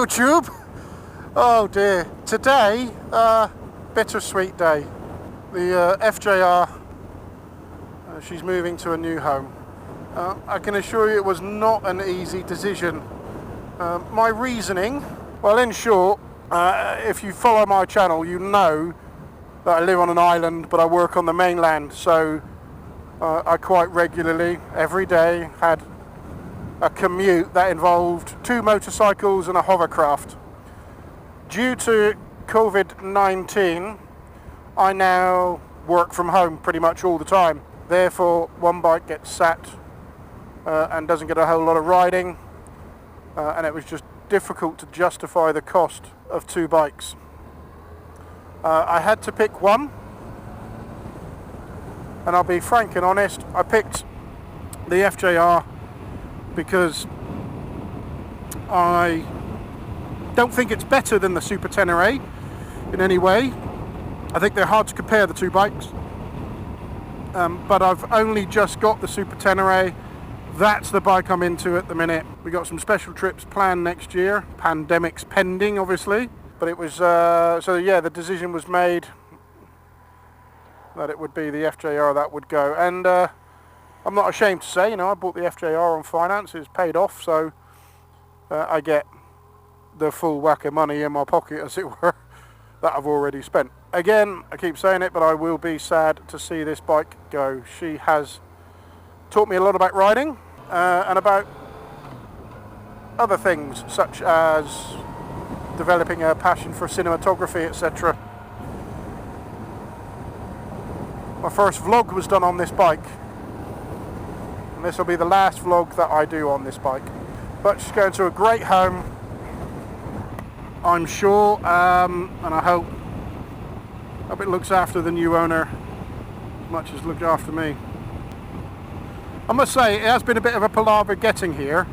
YouTube. Oh dear. Today, bittersweet day. The FJR, she's moving to a new home. I can assure you it was not an easy decision. My reasoning, well, in short, if you follow my channel, you know that I live on an island, but I work on the mainland, so I quite regularly, every day, had a commute that involved 2 motorcycles and a hovercraft. Due to COVID-19, I now work from home pretty much all the time. Therefore, one bike gets sat and doesn't get a whole lot of riding, and it was just difficult to justify the cost of 2 bikes. I had to pick one, and I'll be frank and honest, I picked the FJR because I don't think it's better than the Super Tenere in any way. I think they're hard to compare, the 2 bikes. But I've only just got the Super Tenere. That's the bike I'm into at the minute. We got some special trips planned next year. Pandemic's pending, obviously. But it was, so yeah, the decision was made that it would be the FJR that would go. And I'm not ashamed to say, you know, I bought the FJR on finance. It's paid off, so I get the full whack of money in my pocket, as it were, that I've already spent. Again, I keep saying it, but I will be sad to see this bike go. She has taught me a lot about riding and about other things, such as developing a passion for cinematography, etc. My first vlog was done on this bike, and this will be the last vlog that I do on this bike. But she's going to a great home, I'm sure, and I hope it looks after the new owner as much as looked after me. I must say, it has been a bit of a palaver getting here.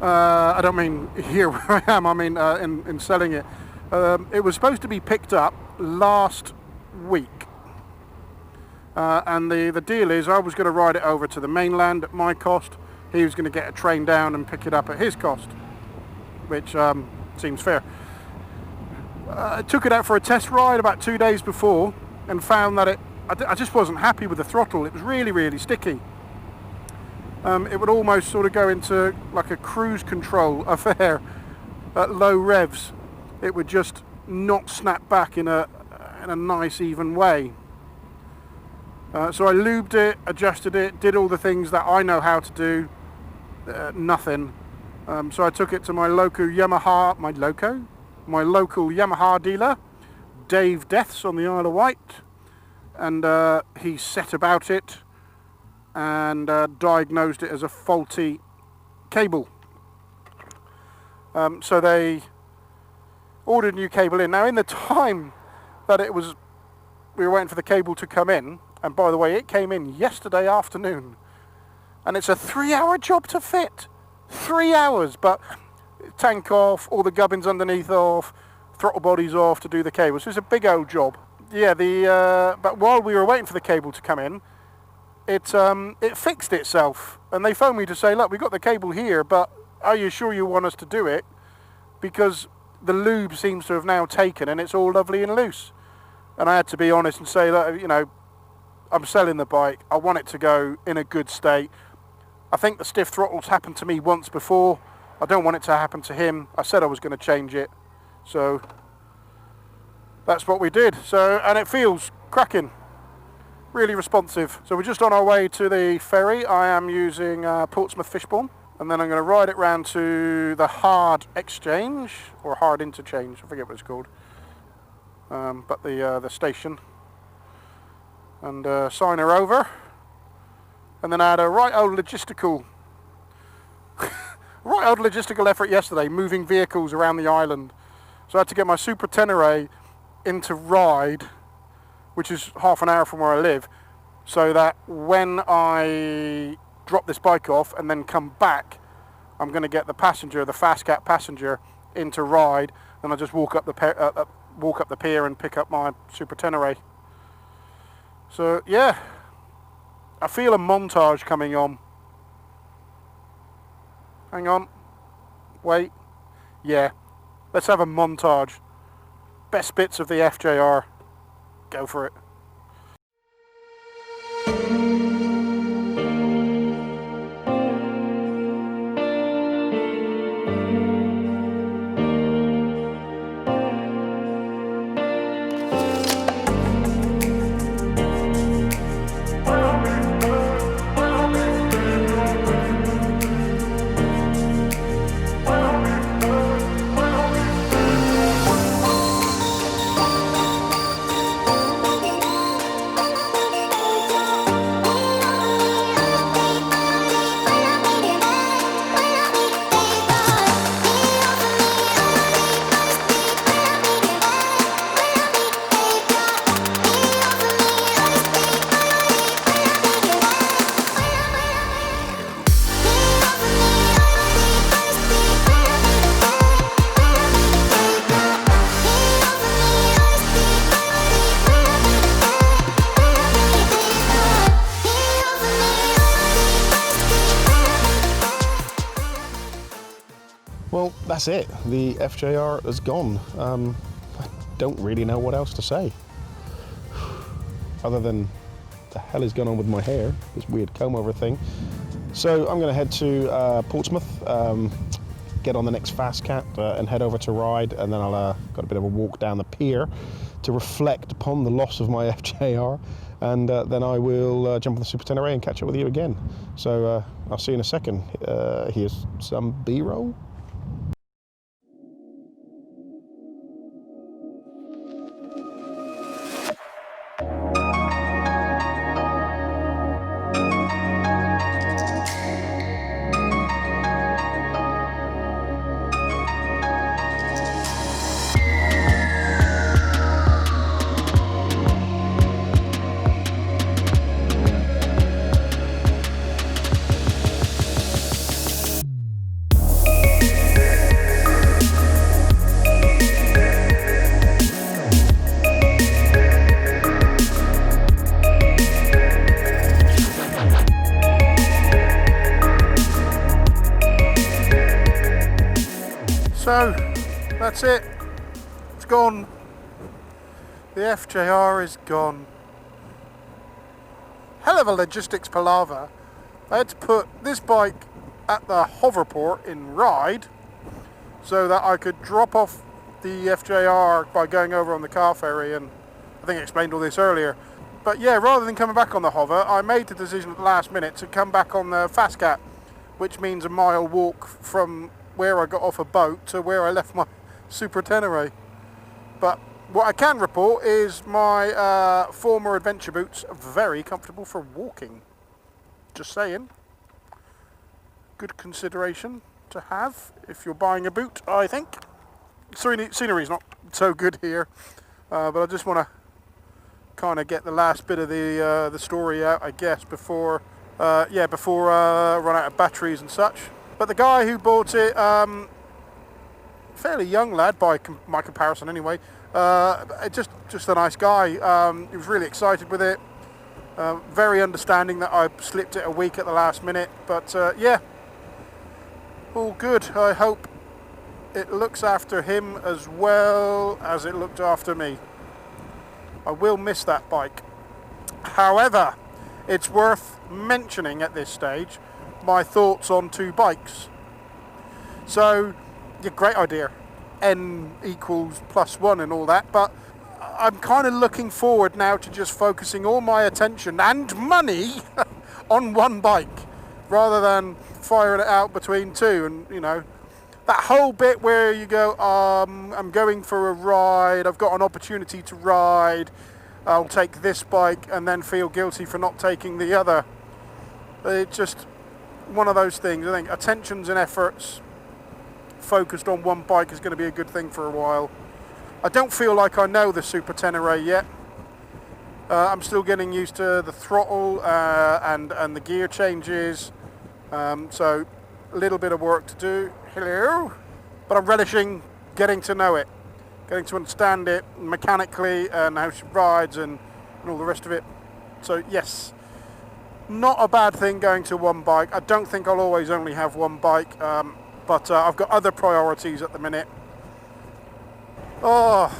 I don't mean here where I am, I mean in selling it. It was supposed to be picked up last week. And the deal is I was going to ride it over to the mainland at my cost. He was going to get a train down and pick it up at his cost, which seems fair. I took it out for a test ride about 2 days before and found that I just wasn't happy with the throttle. It was really, really sticky. It would almost sort of go into like a cruise control affair at low revs. It would just not snap back in a nice, even way. So I lubed it, adjusted it, did all the things that I know how to do. Nothing. So I took it to my local Yamaha dealer, Dave Deaths on the Isle of Wight, and he set about it and diagnosed it as a faulty cable. So they ordered a new cable in. Now, in the time that we were waiting for the cable to come in, and by the way, it came in yesterday afternoon, and it's a 3-hour job to fit. 3 hours, but tank off, all the gubbins underneath off, throttle bodies off to do the cable. So it's a big old job. Yeah, but while we were waiting for the cable to come in, it fixed itself, and they phoned me to say, look, we got the cable here, but are you sure you want us to do it? Because the lube seems to have now taken, and it's all lovely and loose. And I had to be honest and say, look, you know, I'm selling the bike. I want it to go in a good state. I think the stiff throttles happened to me once before. I don't want it to happen to him. I said I was going to change it, so that's what we did. So, and it feels cracking, really responsive. So we're just on our way to the ferry. I am using Portsmouth Fishbourne, and then I'm going to ride it round to the Hard Exchange, or Hard Interchange, I forget what it's called, but the station, and sign her over. And then I had a right old logistical effort yesterday, moving vehicles around the island. So I had to get my Super Tenere into Ryde, which is half an hour from where I live, so that when I drop this bike off and then come back, I'm going to get the fast cat passenger into Ryde, and I'll just walk up the pier and pick up my Super Tenere. So yeah, I feel a montage coming on. Hang on. Wait. Yeah, let's have a montage. Best bits of the FJR. Go for it. Well, that's it. The FJR has gone. I don't really know what else to say. Other than, the hell is going on with my hair? This weird comb over thing. So I'm going to head to Portsmouth, get on the next Fast Cat and head over to Ride, and then I'll got a bit of a walk down the pier to reflect upon the loss of my FJR, and then I will jump on the Super Tenere and catch up with you again. So I'll see you in a second. Here's some B-roll. So, that's it. It's gone. The FJR is gone. Hell of a logistics palaver. I had to put this bike at the hoverport in Ride so that I could drop off the FJR by going over on the car ferry, and I think I explained all this earlier. But yeah, rather than coming back on the hover, I made the decision at the last minute to come back on the Fast Cat, which means a mile walk from where I got off a boat to where I left my Super Tenere. But what I can report is my Forma adventure boots are very comfortable for walking. Just saying. Good consideration to have if you're buying a boot, I think. Scenery's not so good here, but I just want to kind of get the last bit of the story out, I guess, before I run out of batteries and such. But the guy who bought it, fairly young lad by my comparison anyway, just a nice guy. He was really excited with it, very understanding that I slipped it a week at the last minute, but yeah, all good. I hope it looks after him as well as it looked after me. I will miss that bike. However, it's worth mentioning at this stage my thoughts on two bikes. So, yeah, great idea, n equals +1 and all that, but I'm kind of looking forward now to just focusing all my attention and money on one bike rather than firing it out between two. And you know, that whole bit where you go, I'm going for a ride, I've got an opportunity to ride, I'll take this bike, and then feel guilty for not taking the other. It's just one of those things. I think attentions and efforts focused on one bike is going to be a good thing for a while. I don't feel like I know the Super Tenere yet. I'm still getting used to the throttle and the gear changes, so a little bit of work to do. Hello, but I'm relishing getting to know it, getting to understand it mechanically and how she rides and all the rest of it. So yes, not a bad thing going to one bike. I don't think I'll always only have one bike. but I've got other priorities at the minute. Oh,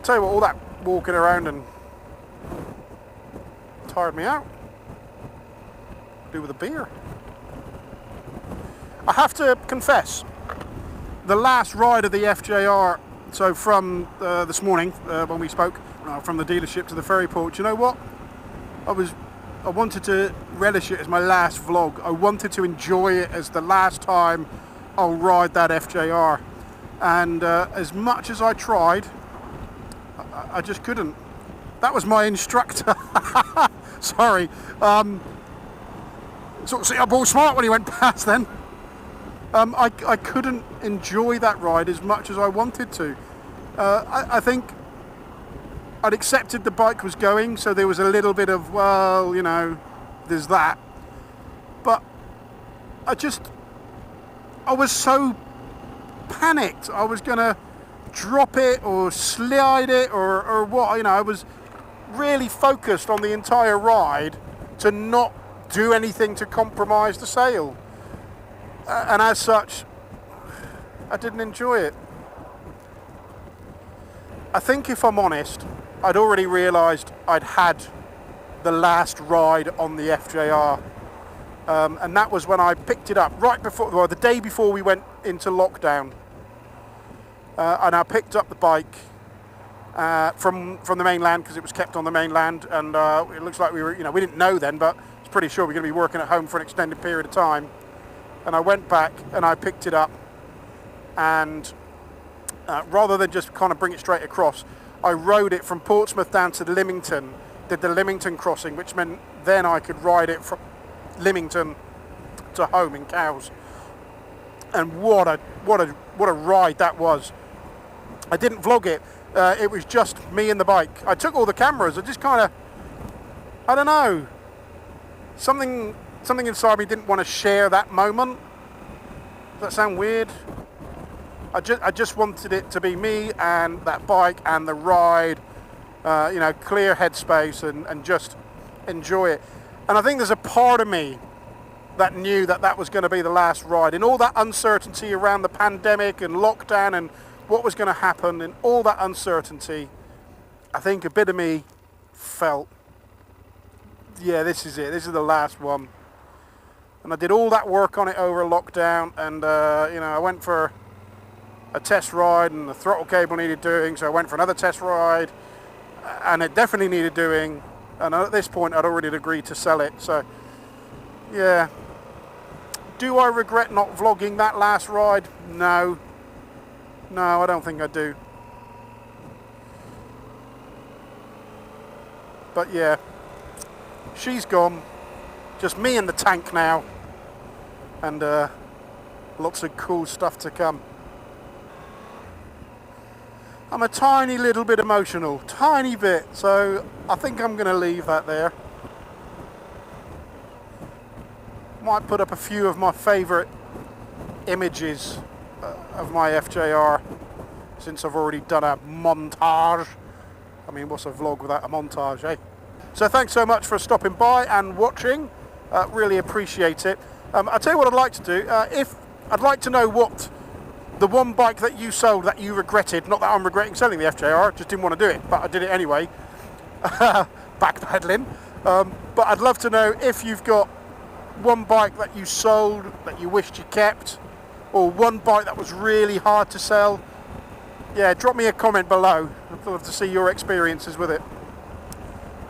tell you what, all that walking around and tired me out. Do with a beer. I have to confess, the last ride of the FJR, so from this morning when we spoke, from the dealership to the ferry port, you know what? I wanted to relish it as my last vlog. I wanted to enjoy it as the last time I'll ride that FJR. And as much as I tried, I just couldn't. That was my instructor. Sorry. Sort of see up all smart when he went past then. I couldn't enjoy that ride as much as I wanted to. I think I'd accepted the bike was going, so there was a little bit of, well, you know, there's that. But I was so panicked. I was going to drop it or slide it or what, you know. I was really focused on the entire ride to not do anything to compromise the sail. And as such, I didn't enjoy it. I think if I'm honest, I'd already realised I'd had the last ride on the FJR. And that was when I picked it up right before, well, the day before we went into lockdown. And I picked up the bike from the mainland, because it was kept on the mainland, and it looks like we were, you know, we didn't know then, but I was pretty sure we were going to be working at home for an extended period of time. And I went back and I picked it up, and rather than just kind of bring it straight across, I rode it from Portsmouth down to Lymington, did the Lymington crossing, which meant then I could ride it from Lymington to home in Cowes. And what a ride that was. I didn't vlog it. It was just me and the bike. I took all the cameras. I just kind of, I don't know, something inside me didn't want to share that moment. Does that sound weird? I just wanted it to be me and that bike and the ride, you know, clear headspace and just enjoy it. And I think there's a part of me that knew that that was going to be the last ride. In all that uncertainty around the pandemic and lockdown and what was going to happen, and all that uncertainty, I think a bit of me felt, yeah, this is it. This is the last one. And I did all that work on it over lockdown, and you know, I went for a test ride, and the throttle cable needed doing, so I went for another test ride, and it definitely needed doing. And at this point, I'd already agreed to sell it. So, yeah. Do I regret not vlogging that last ride? No. No, I don't think I do. But yeah, she's gone. Just me and the tank now. And lots of cool stuff to come. I'm a tiny little bit emotional. Tiny bit. So I think I'm going to leave that there. Might put up a few of my favourite images of my FJR, since I've already done a montage. I mean, what's a vlog without a montage, eh? So thanks so much for stopping by and watching. Really appreciate it. I'll tell you what I'd like to do. If I'd like to know what the one bike that you sold that you regretted, not that I'm regretting selling the FJR, just didn't want to do it, but I did it anyway. Backpedaling. But I'd love to know if you've got one bike that you sold that you wished you kept, or one bike that was really hard to sell. Yeah, drop me a comment below. I'd love to see your experiences with it.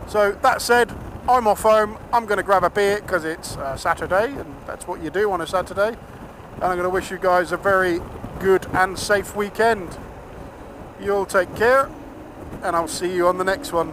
So that said, I'm off home. I'm going to grab a beer because it's Saturday, and that's what you do on a Saturday. And I'm going to wish you guys a very good and safe weekend. You all take care, and I'll see you on the next one.